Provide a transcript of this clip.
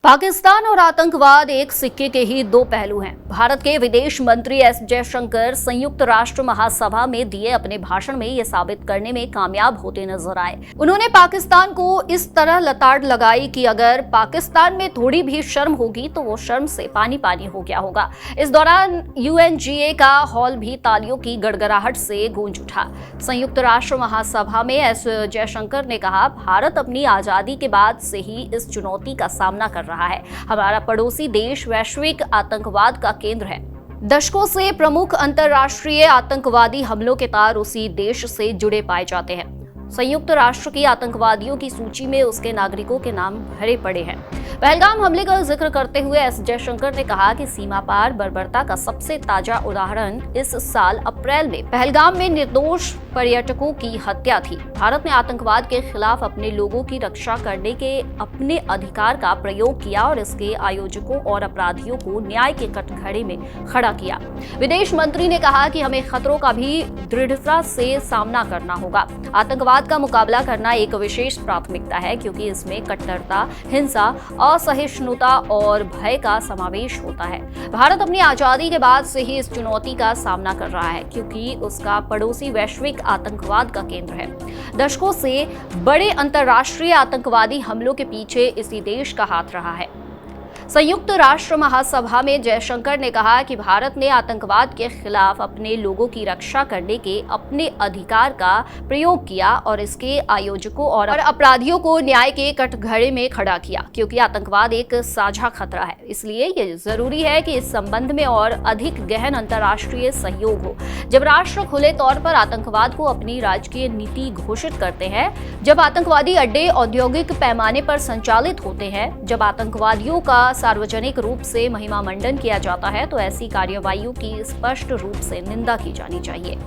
पाकिस्तान और आतंकवाद एक सिक्के के ही दो पहलू हैं। भारत के विदेश मंत्री एस जयशंकर संयुक्त राष्ट्र महासभा में दिए अपने भाषण में ये साबित करने में कामयाब होते नजर आए। उन्होंने पाकिस्तान को इस तरह लताड़ लगाई कि अगर पाकिस्तान में थोड़ी भी शर्म होगी तो वो शर्म से पानी पानी हो गया होगा। इस दौरान यूएनजीए का हॉल भी तालियों की गड़गड़ाहट से गूंज उठा। संयुक्त राष्ट्र महासभा में एस जयशंकर ने कहा, भारत अपनी आजादी के बाद से ही इस चुनौती का सामना कर रहा है। हमारा पड़ोसी देश वैश्विक आतंकवाद का केंद्र है। दशकों से प्रमुख अंतर्राष्ट्रीय आतंकवादी हमलों के तार उसी देश से जुड़े पाए जाते हैं। संयुक्त राष्ट्र की आतंकवादियों की सूची में उसके नागरिकों के नाम भरे पड़े हैं। पहलगाम हमले का जिक्र करते हुए एस जयशंकर ने कहा कि सीमा पार बर्बरता का सबसे ताजा उदाहरण इस साल अप्रैल में पहलगाम में निर्दोष पर्यटकों की हत्या थी। भारत ने आतंकवाद के खिलाफ अपने लोगों की रक्षा करने के अपने अधिकार का प्रयोग किया और इसके आयोजकों और अपराधियों को न्याय के कटघरे में खड़ा किया। विदेश मंत्री ने कहा कि हमें खतरों का भी दृढ़ता से सामना करना होगा। आतंकवाद का मुकाबला करना एक विशेष प्राथमिकता है क्योंकि इसमें कट्टरता, हिंसा, असहिष्णुता और भय का समावेश होता है। भारत अपनी आजादी के बाद से ही इस चुनौती का सामना कर रहा है क्योंकि उसका पड़ोसी वैश्विक आतंकवाद का केंद्र है। दशकों से बड़े अंतर्राष्ट्रीय आतंकवादी हमलों के पीछे इसी देश का हाथ रहा है। संयुक्त राष्ट्र महासभा में जयशंकर ने कहा कि भारत ने आतंकवाद के खिलाफ अपने लोगों की रक्षा करने के अपने अधिकार का प्रयोग किया और इसके आयोजकों और अपराधियों को न्याय के कटघरे में खड़ा किया क्योंकि आतंकवाद एक साझा खतरा है। इसलिए ये जरूरी है कि इस संबंध में और अधिक गहन अंतर्राष्ट्रीय सहयोग हो। जब राष्ट्र खुले तौर पर आतंकवाद को अपनी राजकीय नीति घोषित करते हैं, जब आतंकवादी अड्डे औद्योगिक पैमाने पर संचालित होते हैं, जब आतंकवादियों का सार्वजनिक रूप से महिमा मंडन किया जाता है, तो ऐसी कार्रवाइयों की स्पष्ट रूप से निंदा की जानी चाहिए।